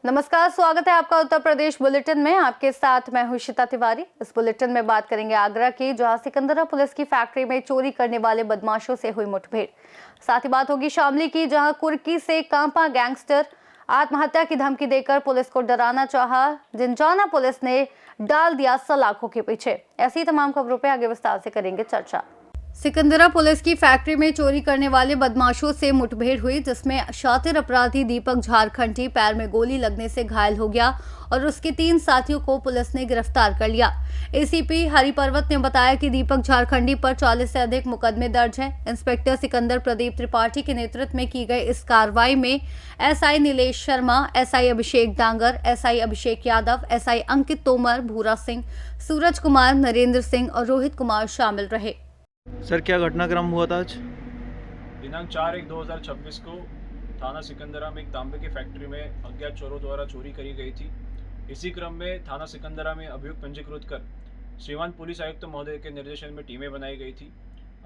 नमस्कार, स्वागत है आपका उत्तर प्रदेश बुलेटिन में। आपके साथ मैं हूं शिता तिवारी। इस बुलेटिन में बात करेंगे आगरा की, जहां सिकंदरा पुलिस की फैक्ट्री में चोरी करने वाले बदमाशों से हुई मुठभेड़। साथ ही बात होगी शामली की, जहां कुर्की से कांपा गैंगस्टर आत्महत्या की धमकी देकर पुलिस को डराना चाहा। जिंजाना पुलिस ने डाल दिया सलाखों के पीछे। ऐसी तमाम खबरों पर आगे विस्तार से करेंगे चर्चा। सिकंदरा पुलिस की फैक्ट्री में चोरी करने वाले बदमाशों से मुठभेड़ हुई, जिसमें शातिर अपराधी दीपक झारखंडी पैर में गोली लगने से घायल हो गया और उसके 3 साथियों को पुलिस ने गिरफ्तार कर लिया। एसीपी हरिपर्वत ने बताया कि दीपक झारखंडी पर 40 से अधिक मुकदमे दर्ज हैं। इंस्पेक्टर सिकंदर प्रदीप त्रिपाठी के नेतृत्व में की गई इस कार्रवाई में एसआई नीलेश शर्मा, एसआई अभिषेक डांगर, एसआई अभिषेक यादव, एसआई अंकित तोमर, भूरा सिंह, सूरज कुमार, नरेंद्र सिंह और रोहित कुमार शामिल रहे। सर, क्या घटनाक्रम हुआ था आज? दिनांक 4/1/2026 को थाना सिकंदरा में एक तांबे की फैक्ट्री में अज्ञात चोरों द्वारा चोरी करी गई थी। इसी क्रम में थाना सिकंदरा में अभियुक्त पंजीकृत कर श्रीमान पुलिस आयुक्त महोदय के निर्देशन में टीमें बनाई गई थी।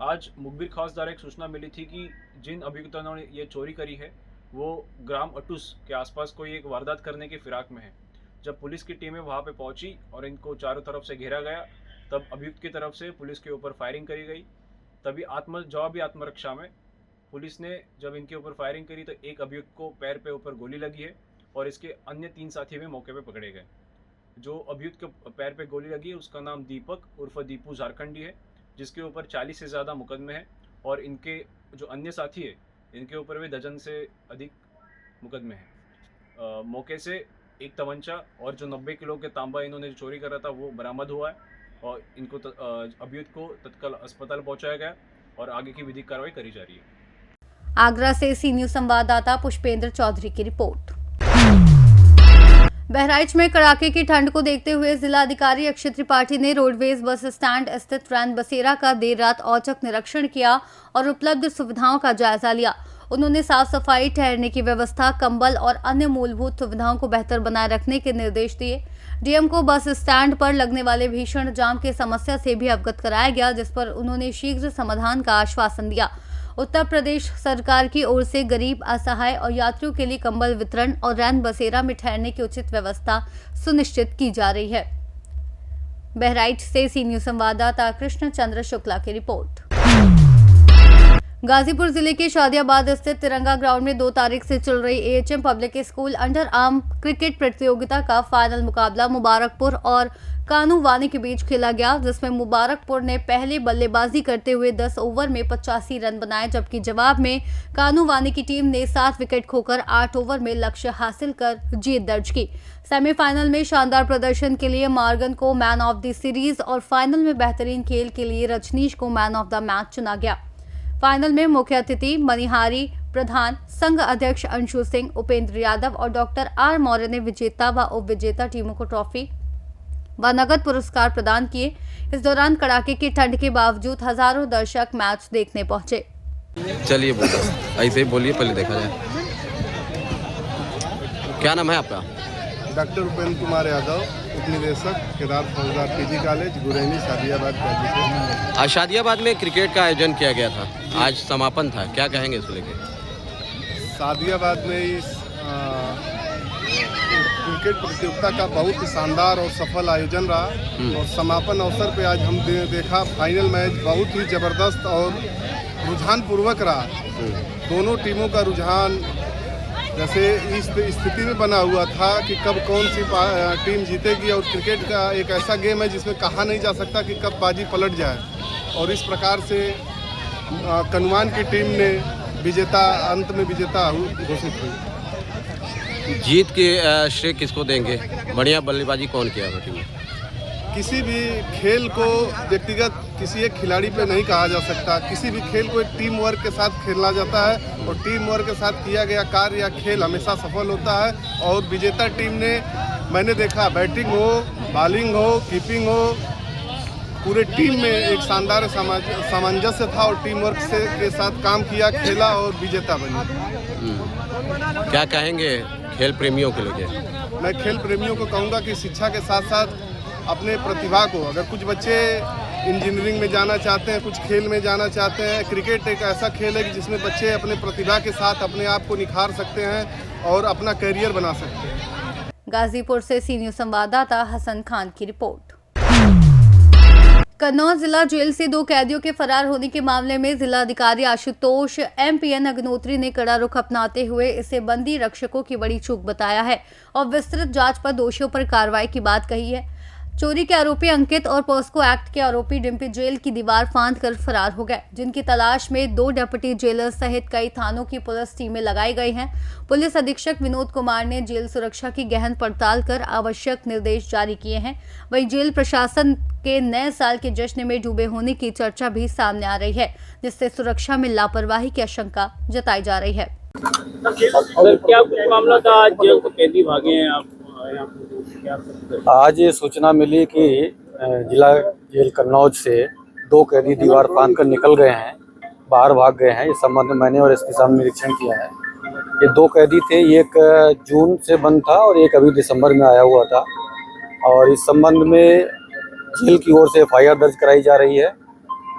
आज मुखबिर खास द्वारा एक सूचना मिली थी कि जिन अभियुक्तों ने ये चोरी करी है वो ग्राम अटूस के आसपास कोई एक वारदात करने की फिराक में है। जब पुलिस की टीमें वहाँ पे पहुंची और इनको चारों तरफ से घेरा गया, तब अभियुक्त की तरफ से पुलिस के ऊपर फायरिंग करी गई। तभी जवाबी आत्मरक्षा में पुलिस ने जब इनके ऊपर फायरिंग करी तो एक अभियुक्त को पैर पे ऊपर गोली लगी है और इसके अन्य 3 साथी भी मौके पे पकड़े गए। जो अभियुक्त के पैर पे गोली लगी है उसका नाम दीपक उर्फ दीपू झारखंडी है, जिसके ऊपर 40 से ज़्यादा मुकदमे हैं और इनके जो अन्य साथी है इनके ऊपर भी दर्जन से अधिक मुकदमे हैं। मौके से एक तमंचा और जो 90 किलो के तांबा इन्होंने जो चोरी करा था वो बरामद हुआ है और इनको अभियुक्त को तत्काल अस्पताल पहुंचाया गया और आगे की विधिक कार्रवाई करी जा रही है। आगरा से सी न्यूज संवाददाता पुष्पेंद्र चौधरी की रिपोर्ट। बहराइच में कड़ाके की ठंड को देखते हुए जिलाधिकारी अक्षय त्रिपाठी ने रोडवेज बस स्टैंड स्थित रैन बसेरा का देर रात औचक निरीक्षण किया और उपलब्ध सुविधाओं का जायजा लिया। उन्होंने साफ सफाई, ठहरने की व्यवस्था, कंबल और अन्य मूलभूत सुविधाओं को बेहतर बनाए रखने के निर्देश दिए। डीएम को बस स्टैंड पर लगने वाले भीषण जाम की समस्या से भी अवगत कराया गया, जिस पर उन्होंने शीघ्र समाधान का आश्वासन दिया। उत्तर प्रदेश सरकार की ओर से गरीब, असहाय और यात्रियों के लिए कंबल वितरण और रैन बसेरा में ठहरने की उचित व्यवस्था सुनिश्चित की जा रही है। बहराइच से सी न्यूज संवाददाता कृष्ण चंद्र शुक्ला की रिपोर्ट। गाजीपुर जिले के शादियाबाद स्थित तिरंगा ग्राउंड में 2 तारीख से चल रही AHM public school under arm cricket प्रतियोगिता का फाइनल मुकाबला मुबारकपुर और कानूवानी के बीच खेला गया, जिसमें मुबारकपुर ने पहले बल्लेबाजी करते हुए 10 ओवर में 85 रन बनाए, जबकि जवाब में कानूवानी की टीम ने 7 विकेट खोकर 8 ओवर में लक्ष्य हासिल कर जीत दर्ज की। सेमीफाइनल में शानदार प्रदर्शन के लिए मार्गन को मैन ऑफ द सीरीज और फाइनल में बेहतरीन खेल के लिए रजनीश को मैन ऑफ द मैच चुना गया। फाइनल में मुख्य अतिथि मनिहारी प्रधान, संघ अध्यक्ष अंशु सिंह, उपेंद्र यादव और डॉक्टर आर मौर्य ने विजेता व उप विजेता टीमों को ट्रॉफी व नगद पुरस्कार प्रदान किए। इस दौरान कड़ाके की ठंड के बावजूद हजारों दर्शक मैच देखने पहुंचे। चलिए बोलो, ऐसे ही बोलिए, पहले देखा जाए। क्या नाम है आपका? डॉक्टर उपेंद्र कुमार यादव, उप निदेशक केदार फौजदार पीजी कॉलेज गुरैनी, शादियाबाद गाजीपुर। आज शादियाबाद में क्रिकेट का आयोजन किया गया था, आज समापन था, क्या कहेंगे इसको लेकर? शादियाबाद में इस क्रिकेट प्रतियोगिता का बहुत ही शानदार और सफल आयोजन रहा और समापन अवसर पे आज हम देखा फाइनल मैच बहुत ही ज़बरदस्त और रुझानपूर्वक रहा। दोनों टीमों का रुझान जैसे इस स्थिति में बना हुआ था कि कब कौन सी टीम जीतेगी, और क्रिकेट का एक ऐसा गेम है जिसमें कहा नहीं जा सकता कि कब बाजी पलट जाए, और इस प्रकार से कनुआन की टीम ने विजेता, अंत में विजेता घोषित हुई। जीत के श्रेय किसको देंगे? बढ़िया बल्लेबाजी कौन किया है टीम में? किसी भी खेल को व्यक्तिगत किसी एक खिलाड़ी पे नहीं कहा जा सकता। किसी भी खेल को एक टीम वर्क के साथ खेलना जाता है और टीम वर्क के साथ किया गया कार्य या खेल हमेशा सफल होता है। और विजेता टीम ने, मैंने देखा, बैटिंग हो, बॉलिंग हो, कीपिंग हो, पूरे टीम में एक शानदार सामंजस्य था और टीम वर्क के साथ काम किया, खेला और विजेता बनी। क्या कहेंगे खेल प्रेमियों के लिए? मैं खेल प्रेमियों को कहूँगा कि शिक्षा के साथ साथ अपने प्रतिभा को, अगर कुछ बच्चे इंजीनियरिंग में जाना चाहते हैं, कुछ खेल में जाना चाहते हैं। क्रिकेट एक ऐसा खेल है कि जिसमें बच्चे अपने प्रतिभा के साथ अपने आप को निखार सकते हैं और अपना करियर बना सकते हैं। गाजीपुर से सी न्यूज संवाददाता हसन खान की रिपोर्ट। कन्नौज जिला जेल से 2 कैदियों के फरार होने के मामले में जिलाधिकारी आशुतोष एमपीएन अग्नोत्री ने कड़ा रुख अपनाते हुए इसे बंदी रक्षकों की बड़ी चूक बताया है और विस्तृत जांच पर दोषियों पर कार्रवाई की बात कही है। चोरी के आरोपी अंकित और पॉस्को एक्ट के आरोपी डिम्पी जेल की दीवार फांद कर फरार हो गए, जिनकी तलाश में 2 डिप्टी जेलर सहित कई थानों की पुलिस टीमें लगाई गई हैं। पुलिस अधीक्षक विनोद कुमार ने जेल सुरक्षा की गहन पड़ताल कर आवश्यक निर्देश जारी किए हैं। वहीं जेल प्रशासन के नए साल के जश्न में डूबे होने की चर्चा भी सामने आ रही है, जिससे सुरक्षा में लापरवाही की आशंका जताई जा रही है। क्या मामला था? आज जेल तो कैदी भागे हैं आप? आज ये सूचना मिली कि जिला जेल कन्नौज से 2 कैदी दीवार फांद कर निकल गए हैं, बाहर भाग गए हैं। इस संबंध में मैंने और एसपी साहब ने निरीक्षण किया है। ये 2 कैदी थे, एक जून से बंद था और एक अभी दिसंबर में आया हुआ था। और इस संबंध में जेल की ओर से FIR दर्ज कराई जा रही है।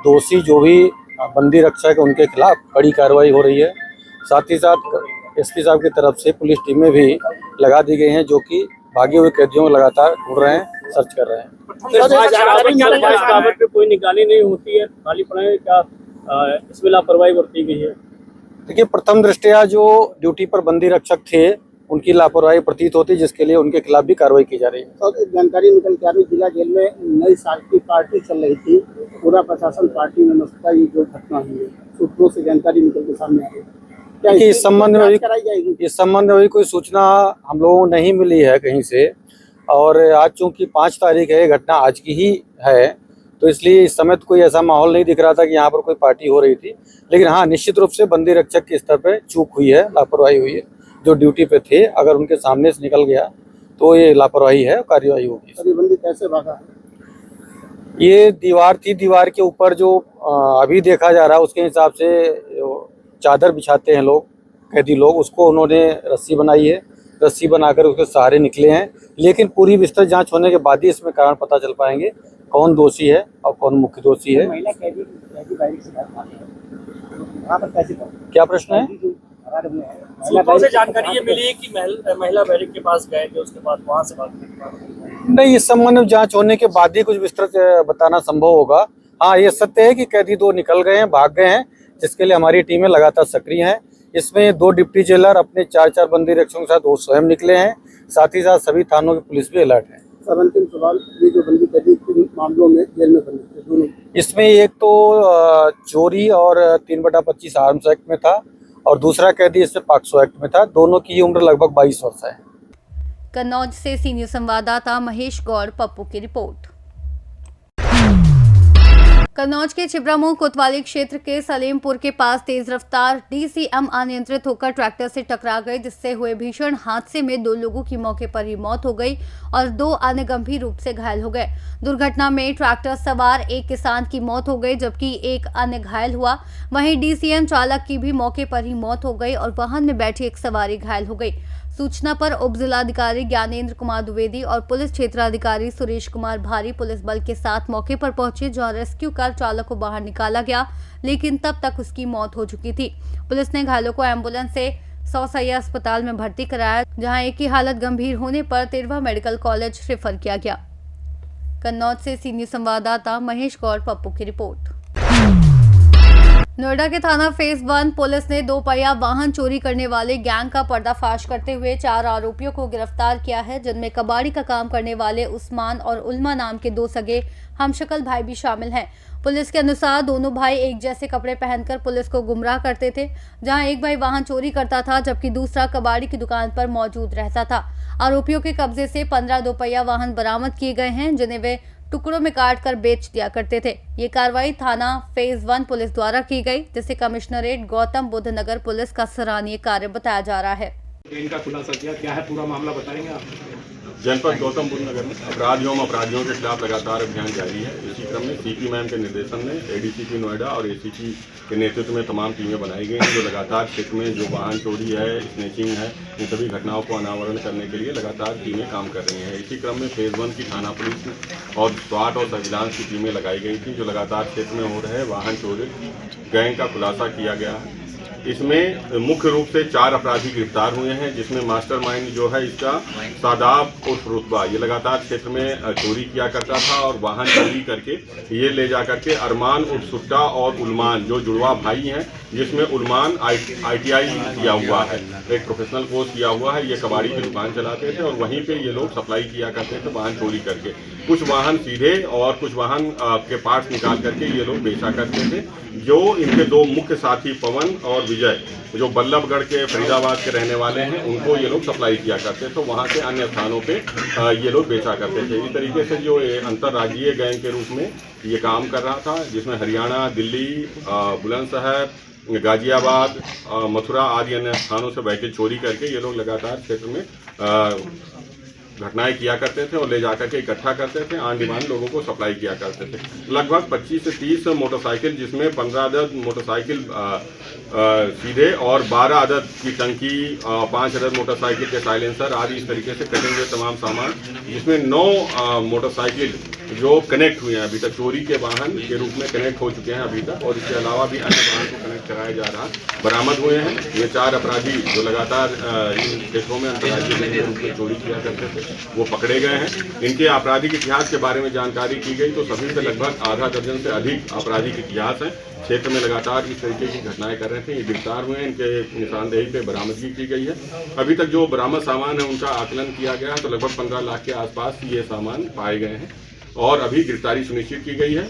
दोषी जो भी बंदी रक्षक है उनके खिलाफ कड़ी कार्रवाई हो रही है। साथ ही साथ एसपी साहब की तरफ से पुलिस टीमें भी लगा दी गई हैं, जो कि भागे हुए कैदियों को लगातार ढूंढ रहे हैं, सर्च कर रहे हैं। पे कोई निगरानी नहीं होती है, खाली पड़े क्या इसमें लापरवाही बरती गई है? देखिए, प्रथम दृष्टया जो ड्यूटी पर बंदी रक्षक थे उनकी लापरवाही प्रतीत होती, जिसके लिए उनके खिलाफ भी कार्रवाई की जा रही है। और एक जानकारी निकल के आ रही, जिला जेल में नई साल की पार्टी चल रही थी, पूरा प्रशासन पार्टी में मस्त था। ये जो घटना हुई है, सूत्रों से जानकारी निकल के सामने आ रही है। इस संबंध में भी कोई सूचना हम लोगों को नहीं मिली है कहीं से। और आज चूंकि 5 तारीख है, घटना आज की ही है, तो इसलिए इस समय तो कोई ऐसा माहौल नहीं दिख रहा था कि यहाँ पर कोई पार्टी हो रही थी। लेकिन हाँ, निश्चित रूप से बंदी रक्षक के स्तर पर चूक हुई है, लापरवाही हुई है। जो ड्यूटी पे थे, अगर उनके सामने से निकल गया तो ये लापरवाही है, कार्रवाई होगी। बंदी कैसे भागा? ये दीवार थी, दीवार के ऊपर जो अभी देखा जा रहा है उसके हिसाब से चादर बिछाते हैं लोग, कैदी लोग, उसको उन्होंने रस्सी बनाई है। रस्सी बनाकर उसके सहारे निकले हैं। लेकिन पूरी विस्तृत जांच होने के बाद ही इसमें कारण पता चल पाएंगे कौन दोषी है और कौन मुख्य दोषी है। क्या प्रश्न है? सूत्रों से जानकारी ये मिली कि महिला बैरिक के पास गए थे, उसके बाद वहां से भाग नहीं, इस संबंध में जांच होने के बाद ही कुछ विस्तृत बताना संभव होगा। हाँ, ये सत्य है कि कैदी 2 निकल गए हैं, भाग गए हैं, जिसके लिए हमारी टीमें लगातार सक्रिय हैं। इसमें 2 डिप्टी जेलर अपने 4-4 बंदी रक्षकों के साथ वो स्वयं निकले हैं। साथ ही साथ सभी थानों की पुलिस भी अलर्ट है। सर, अंतिम सवाल, ये जो बंदी कैदी किन मामलों में जेल में बंदी थे दोनों? इसमें एक तो चोरी और 3/25 आर्म्स एक्ट में था और दूसरा कैदी इसमें पॉक्सो एक्ट में था। दोनों की उम्र लगभग 22 वर्ष है। कन्नौज से सी न्यूज संवाददाता महेश गौड़ पप्पू की रिपोर्ट। कन्नौज के छिबरामऊ कोतवाली क्षेत्र के सलीमपुर के पास तेज रफ्तार DCM अनियंत्रित होकर ट्रैक्टर से टकरा गई, जिससे हुए भीषण हादसे में 2 लोगों की मौके पर ही मौत हो गई और 2 अन्य गंभीर रूप से घायल हो गए। दुर्घटना में ट्रैक्टर सवार एक किसान की मौत हो गई, जबकि एक अन्य घायल हुआ। वहीं DCM चालक की भी मौके पर ही मौत हो गई और वाहन में बैठी एक सवारी घायल हो गई। सूचना पर उप जिलाधिकारी ज्ञानेंद्र कुमार द्विवेदी और पुलिस क्षेत्राधिकारी सुरेश कुमार भारी पुलिस बल के साथ मौके पर पहुंचे, जहां रेस्क्यू कर चालक को बाहर निकाला गया, लेकिन तब तक उसकी मौत हो चुकी थी। पुलिस ने घायलों को एम्बुलेंस से सौसैया अस्पताल में भर्ती कराया, जहां एक की हालत गंभीर होने पर तिरवा मेडिकल कॉलेज रेफर किया गया। कन्नौज से सी न्यूज संवाददाता महेश गौड़ पप्पू की रिपोर्ट। नोएडा के थाना फेज 1 पुलिस ने 2 पहिया वाहन चोरी करने वाले गैंग का पर्दाफाश करते हुए 4 आरोपियों को गिरफ्तार किया है, जिनमें कबाड़ी का काम करने वाले उस्मान और उल्मा नाम के 2 सगे हमशक्ल भाई भी शामिल हैं। पुलिस के अनुसार दोनों भाई एक जैसे कपड़े पहनकर पुलिस को गुमराह करते थे, जहां एक भाई वाहन चोरी करता था जबकि दूसरा कबाड़ी की दुकान पर मौजूद रहता था। आरोपियों के कब्जे से 15 2 पहिया वाहन बरामद किए गए हैं, जिन्हें वे टुकड़ों में काटकर बेच दिया करते थे। ये कार्रवाई थाना फेज 1 पुलिस द्वारा की गई, जिसे कमिश्नरेट गौतम बुद्ध नगर पुलिस का सराहनीय कार्य बताया जा रहा है। इनका खुलासा किया, क्या है पूरा मामला बताएंगे आप? जनपद गौतम बुद्ध नगर में अपराधियों के खिलाफ लगातार अभियान जारी है। इसी क्रम में सीपी मैम के निर्देशन में एडीसीपी नोएडा और एसीपी के नेतृत्व में तमाम टीमें बनाई गई हैं, जो लगातार क्षेत्र में जो वाहन चोरी है, स्नेचिंग है, इन सभी घटनाओं को अनावरण करने के लिए लगातार टीमें काम कर रही हैं। इसी क्रम में फेज 1 की थाना पुलिस और स्वाट और सर्विलांस की टीमें लगाई गई थी, जो लगातार क्षेत्र में हो रहे वाहन चोरी गैंग का खुलासा किया गया है। इसमें मुख्य रूप से 4 अपराधी गिरफ्तार हुए हैं, जिसमें मास्टरमाइंड जो है इसका सादाब उर्फ रुतबा, ये लगातार क्षेत्र में चोरी किया करता था और वाहन चोरी करके ये ले जा करके अरमान उर्फ सुट्टा और उलमान जो जुड़वा भाई हैं, जिसमें उलमान ITI किया हुआ है, एक प्रोफेशनल कोर्स किया हुआ है। ये कबाड़ी की दुकान चलाते थे और वहीं पे ये लोग सप्लाई किया करते थे वाहन चोरी करके। कुछ वाहन सीधे और कुछ वाहन के पार्ट्स निकाल करके ये लोग बेचा करते थे। जो इनके 2 मुख्य साथी पवन और विजय, जो बल्लभगढ़ के फरीदाबाद के रहने वाले हैं, उनको ये लोग सप्लाई किया करते थे, वहाँ से अन्य स्थानों पे ये लोग बेचा करते थे। इस तरीके से जो अंतर्राज्यीय गैंग के रूप में ये काम कर रहा था, जिसमें हरियाणा, दिल्ली, बुलंदशहर, गाजियाबाद, मथुरा आदि अन्य स्थानों से व्हीकल चोरी करके ये लोग लगातार क्षेत्र में घटनाएं किया करते थे और ले जाकर के इकट्ठा करते थे, ऑन डिमांड लोगों को सप्लाई किया करते थे। लगभग 25 से 30 मोटरसाइकिल, जिसमें 15 अदद मोटरसाइकिल सीधे और 12 अदद की टंकी, 5 अदद मोटरसाइकिल के साइलेंसर आदि इस तरीके से कटे हुए तमाम सामान, जिसमें 9 मोटरसाइकिल जो कनेक्ट हुए हैं अभी तक, चोरी के वाहन के रूप में कनेक्ट हो चुके हैं अभी तक, और इसके अलावा भी अन्य वाहन को कनेक्ट कराया जा रहा बरामद हुए हैं। ये 4 अपराधी जो लगातार इन क्षेत्रों में अंतर्राज्यीय के रूप में चोरी किया करते थे, वो पकड़े गए हैं। इनके आपराधिक इतिहास के बारे में जानकारी की गई तो सभी से लगभग आधा दर्जन से अधिक आपराधिक इतिहास है। क्षेत्र में लगातार इस तरीके की घटनाएं कर रहे थे, ये गिरफ्तार हुए हैं, इनके निशानदेही पे बरामदगी की गई है। अभी तक जो बरामद सामान है उनका आकलन किया गया है तो लगभग 15 लाख के आसपास ये सामान पाए गए हैं और अभी गिरफ्तारी सुनिश्चित की गई है,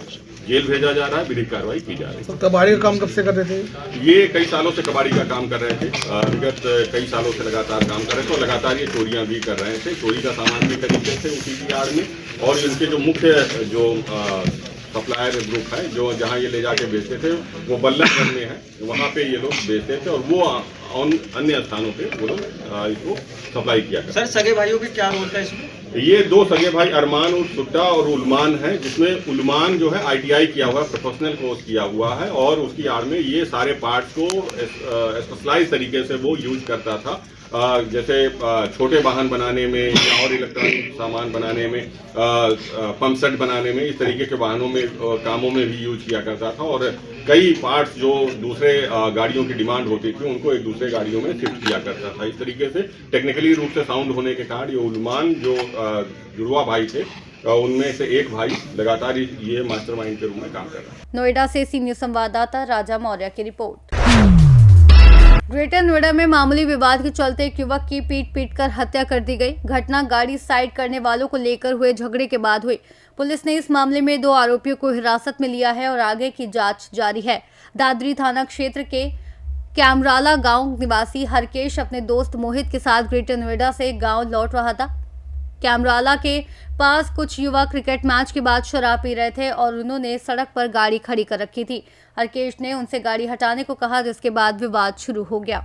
जेल भेजा जा रहा है, विधिक कार्रवाई की जा रही है। कबाड़ी का काम कब से कर रहे थे? ये कई सालों से कबाड़ी का काम कर रहे थे, विगत कई सालों से लगातार काम कर रहे थे और लगातार ये चोरियां भी कर रहे थे, चोरी का सामान भी खरीदते थे उसी की आड़ में। और इनके जो मुख्य जो सप्लायर ग्रुप है, जो जहाँ ये ले जाके बेचते थे, वो बल्लभगढ़ में है, वहाँ पे ये लोग बेचते थे और वो अन्य स्थानों पे वो लोग इसको सप्लाई किया करते। सर, सगे भाइयों के क्या रोल था इसमें? ये 2 सगे भाई अरमान उर्फ सुट्टा और उलमान है, जिसमें उलमान जो है ITI किया हुआ है, प्रोफेशनल कोर्स किया हुआ है और उसकी आड़ में ये सारे पार्ट्स को स्पेशलाइज तरीके से वो यूज करता था, जैसे छोटे वाहन बनाने में या और इलेक्ट्रॉनिक सामान बनाने में, पंप सेट बनाने में, इस तरीके के वाहनों में कामों में भी यूज किया करता था। और कई पार्ट्स जो दूसरे गाड़ियों की डिमांड होती थी उनको एक दूसरे गाड़ियों में शिफ्ट किया करता था। इस तरीके से टेक्निकली रूप से साउंड होने के कारण ये उलमान जो जुड़वा भाई थे, उनमें से एक भाई लगातार ये मास्टरमाइंड के रूप में काम कर रहा है। नोएडा से सी न्यूज संवाददाता राजा मौर्य की रिपोर्ट। ग्रेटर नोएडा में मामूली विवाद के चलते एक युवक की पीट कर हत्या कर दी गई। घटना गाड़ी साइड करने वालों को लेकर हुए झगड़े के बाद हुई। पुलिस ने इस मामले में 2 आरोपियों को हिरासत में लिया है और आगे की जांच जारी है। दादरी थाना क्षेत्र के कैमराला गांव निवासी हरकेश अपने दोस्त मोहित के साथ ग्रेटर नोएडा से गांव लौट रहा था। कैमराला के पास कुछ युवक क्रिकेट मैच के बाद शराब पी रहे थे और उन्होंने सड़क पर गाड़ी खड़ी कर रखी थी। हरकेश ने उनसे गाड़ी हटाने को कहा, जिसके बाद विवाद शुरू हो गया।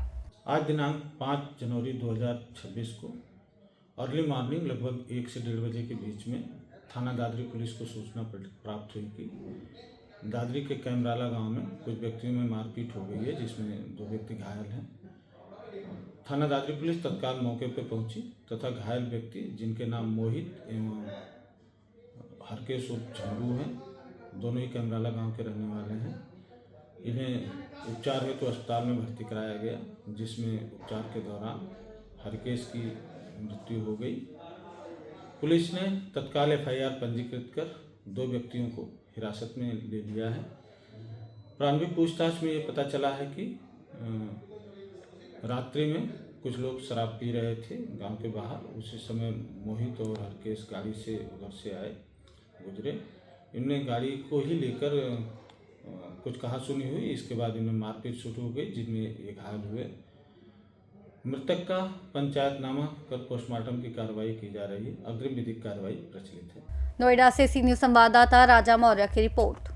आज दिनांक 5 जनवरी 2026 को अर्ली मॉर्निंग लगभग 1 से 1:30 बजे के बीच में थाना दादरी पुलिस को सूचना प्राप्त हुई कि दादरी के कैमराला गांव में कुछ व्यक्तियों में मारपीट हो गई है, जिसमें 2 व्यक्ति घायल हैं। थाना दादरी पुलिस तत्काल मौके पर पहुंची तथा घायल व्यक्ति, जिनके नाम मोहित एवं हरकेश उर्फ झंडू हैं, दोनों ही कैमराला गांव के रहने वाले हैं, इन्हें उपचार हेतु अस्पताल में भर्ती कराया गया, जिसमें उपचार के दौरान हरकेश की मृत्यु हो गई। पुलिस ने तत्काल FIR पंजीकृत कर 2 व्यक्तियों को हिरासत में ले लिया है। प्रारंभिक पूछताछ में ये पता चला है कि रात्रि में कुछ लोग शराब पी रहे थे गांव के बाहर। उसी समय मोहित और हरकेश गाड़ी से उधर से आए, गुजरे। इनने गाड़ी को ही लेकर कुछ कहा सुनी हुई, इसके बाद इनमें मारपीट शुरू हो गई, जिनमें ये घायल हुए। मृतक का पंचायतनामा कर पोस्टमार्टम की कार्रवाई की जा रही है। अग्रिम विधिक कार्रवाई प्रचलित है। नोएडा से सी न्यूज संवाददाता राजा मौर्य की रिपोर्ट।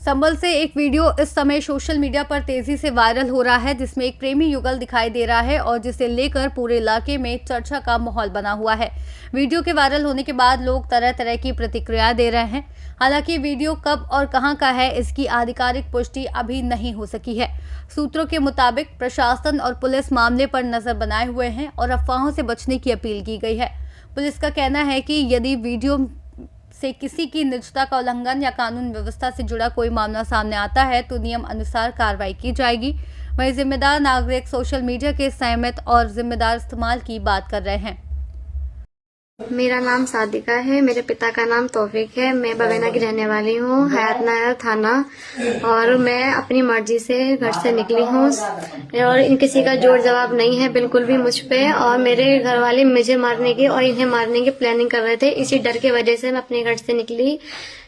संभल से एक वीडियो इस समय सोशल मीडिया पर तेजी से वायरल हो रहा है, जिसमें एक प्रेमी युगल दिखाई दे रहा है और जिसे लेकर पूरे इलाके में चर्चा का माहौल बना हुआ है। वीडियो के वायरल होने के बाद लोग तरह तरह की प्रतिक्रिया दे रहे हैं। हालांकि वीडियो कब और कहां का है, इसकी आधिकारिक पुष्टि अभी नहीं हो सकी है। सूत्रों के मुताबिक प्रशासन और पुलिस मामले पर नजर बनाए हुए हैं और अफवाहों से बचने की अपील की गई है। पुलिस का कहना है कि यदि वीडियो से किसी की निजता का उल्लंघन या कानून व्यवस्था से जुड़ा कोई मामला सामने आता है तो नियम अनुसार कार्रवाई की जाएगी। वहीं जिम्मेदार नागरिक सोशल मीडिया के संयमित और जिम्मेदार इस्तेमाल की बात कर रहे हैं। मेरा नाम सादिका है, मेरे पिता का नाम तौफीक है। मैं बवेना की रहने वाली हूँ, हयातनगर थाना, और मैं अपनी मर्जी से घर से निकली हूँ और इन किसी का जोर जवाब नहीं है बिल्कुल भी मुझ पे। और मेरे घर वाले मुझे मारने की और इन्हें मारने की प्लानिंग कर रहे थे। इसी डर की वजह से मैं अपने घर से निकली।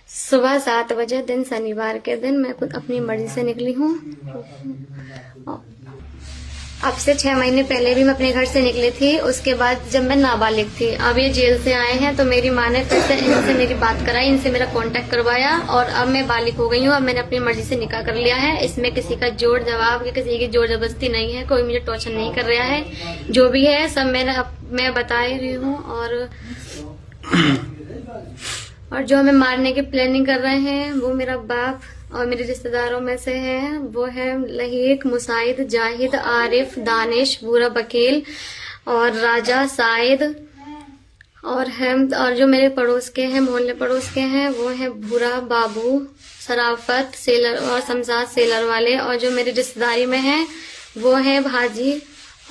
सुबह 7 बजे दिन शनिवार के दिन मैं खुद अपनी मर्जी से निकली हूँ। अब से 6 महीने पहले भी मैं अपने घर से निकली थी, उसके बाद जब मैं नाबालिग थी। अब ये जेल से आए हैं तो मेरी माँ ने फिर से इनसे मेरी बात कराई, इनसे मेरा कांटेक्ट करवाया और अब मैं बालिग हो गई हूँ। अब मैंने अपनी मर्जी से निकाह कर लिया है। इसमें किसी का जोर जवाब या किसी की जोर जबरदस्ती नहीं है, कोई मुझे टॉर्चर नहीं कर रहा है। जो भी है सब मैं बता ही रही हूँ। और जो हमें मारने की प्लानिंग कर रहे हैं वो मेरा बाप और मेरे रिश्तेदारों में से है। वो है लहीक, मुसाइद, जाहिद, आरिफ, दानिश, बुरा वकील और राजा, साइद और जो मेरे पड़ोस के हैं, मोहल्ले पड़ोस के हैं, वो है भूरा, बाबू, सराफत, सेलर और शमशाद सेलर वाले। और जो मेरी रिश्तेदारी में है वो है भाजी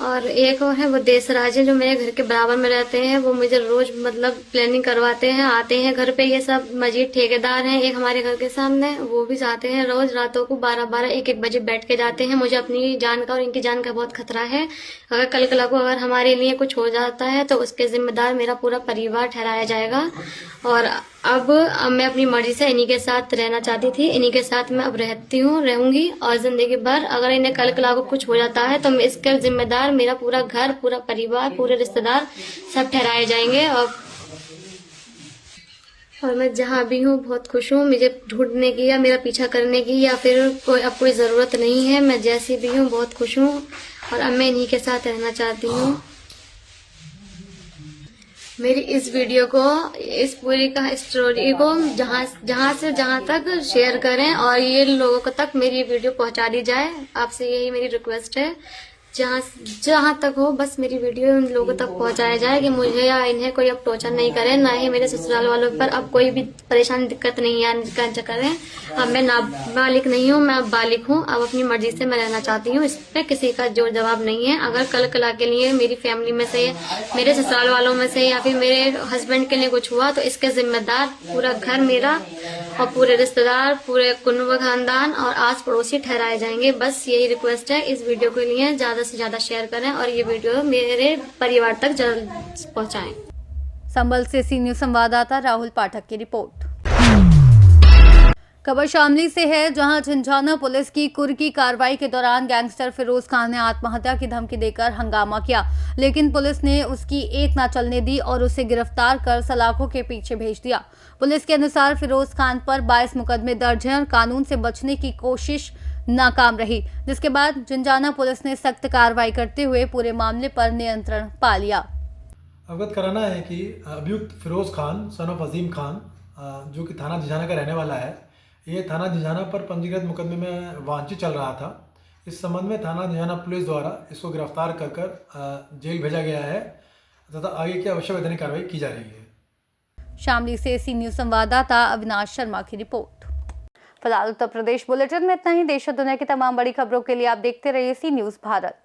और एक और है वो देशराज है, जो मेरे घर के बराबर में रहते हैं। वो मुझे रोज मतलब प्लानिंग करवाते हैं, आते हैं घर पे। ये सब मजीद ठेकेदार हैं एक हमारे घर के सामने, वो भी जाते हैं रोज रातों को 12-12, 1-1 बजे बैठ के जाते हैं। मुझे अपनी जान का और इनकी जान का बहुत खतरा है। अगर कल को अगर हमारे लिए कुछ हो जाता है तो उसके जिम्मेदार मेरा पूरा परिवार ठहराया जाएगा। और अब मैं अपनी मर्जी से इन्हीं के साथ रहना चाहती थी, इन्हीं के साथ मैं अब रहूंगी और जिंदगी भर। अगर इन्हें कल को कुछ हो जाता है तो मैं इसके जिम्मेदार मेरा पूरा घर, पूरा परिवार, पूरे रिश्तेदार सब ठहराए जाएंगे। और मैं जहाँ भी हूँ बहुत खुश हूँ। मुझे ढूंढने की या मेरा पीछा करने की या फिर कोई जरूरत नहीं है। मैं जैसी भी हूँ बहुत खुश हूँ और अब मैं इन्हीं के साथ रहना चाहती हूँ। मेरी इस वीडियो को, इस पूरी का स्टोरी को जहाँ से जहाँ तक शेयर करें और ये लोगों तक मेरी वीडियो पहुँचा दी जाए। आपसे यही मेरी रिक्वेस्ट है, जहाँ तक हो बस मेरी वीडियो उन लोगों तक पहुँचाया जाए कि मुझे या इन्हें कोई अब टॉर्चर नहीं करे, ना ही मेरे ससुराल वालों पर अब कोई भी परेशानी दिक्कत नहीं करें। अब मैं नाबालिग नहीं हूँ, मैं अब बालिग हूँ। अब अपनी मर्जी से मैं रहना चाहती हूँ, इस पर किसी का जोर जवाब नहीं है। अगर कल के लिए मेरी फैमिली में से, मेरे ससुराल वालों में से या फिर मेरे हस्बैंड के लिए कुछ हुआ तो इसके जिम्मेदार पूरा घर मेरा और पूरे रिश्तेदार, पूरे कुनबा खानदान और आस पड़ोसी ठहराए जाएंगे। बस यही रिक्वेस्ट है। इस वीडियो के लिए ज्यादा से ज्यादा शेयर करें और ये वीडियो मेरे परिवार तक जल्द पहुंचाएं। संभल से सी न्यूज संवाददाता राहुल पाठक की रिपोर्ट। खबर शामली से है, जहां झंझाना पुलिस की कुर्की कार्रवाई के दौरान गैंगस्टर फिरोज खान ने आत्महत्या की धमकी देकर हंगामा किया, लेकिन पुलिस ने उसकी एक ना चलने दी और उसे गिरफ्तार कर सलाखों के पीछे भेज दिया। पुलिस के अनुसार फिरोज खान पर 22 मुकदमे दर्ज हैं और कानून से बचने की कोशिश नाकाम रही, जिसके बाद झंझाना पुलिस ने सख्त कार्रवाई करते हुए पूरे मामले पर नियंत्रण पा लिया। अवगत कराना है कि अभियुक्त फिरोज खान सन ऑफ अजीम खान, जो कि थाना झंझाना का रहने वाला है, ये थाना झंझाना पर पंजीकृत मुकदमे में वांछित चल रहा था। इस संबंध में थाना झंझाना पुलिस द्वारा इसको गिरफ्तार कर जेल भेजा गया है तथा आगे की आवश्यक वैधानिक कार्रवाई की जा रही है। शामली से सी न्यूज संवाददाता अविनाश शर्मा की रिपोर्ट। फिलहाल उत्तर प्रदेश बुलेटिन में इतना ही। देश और दुनिया की तमाम बड़ी खबरों के लिए आप देखते रहिए सी न्यूज भारत।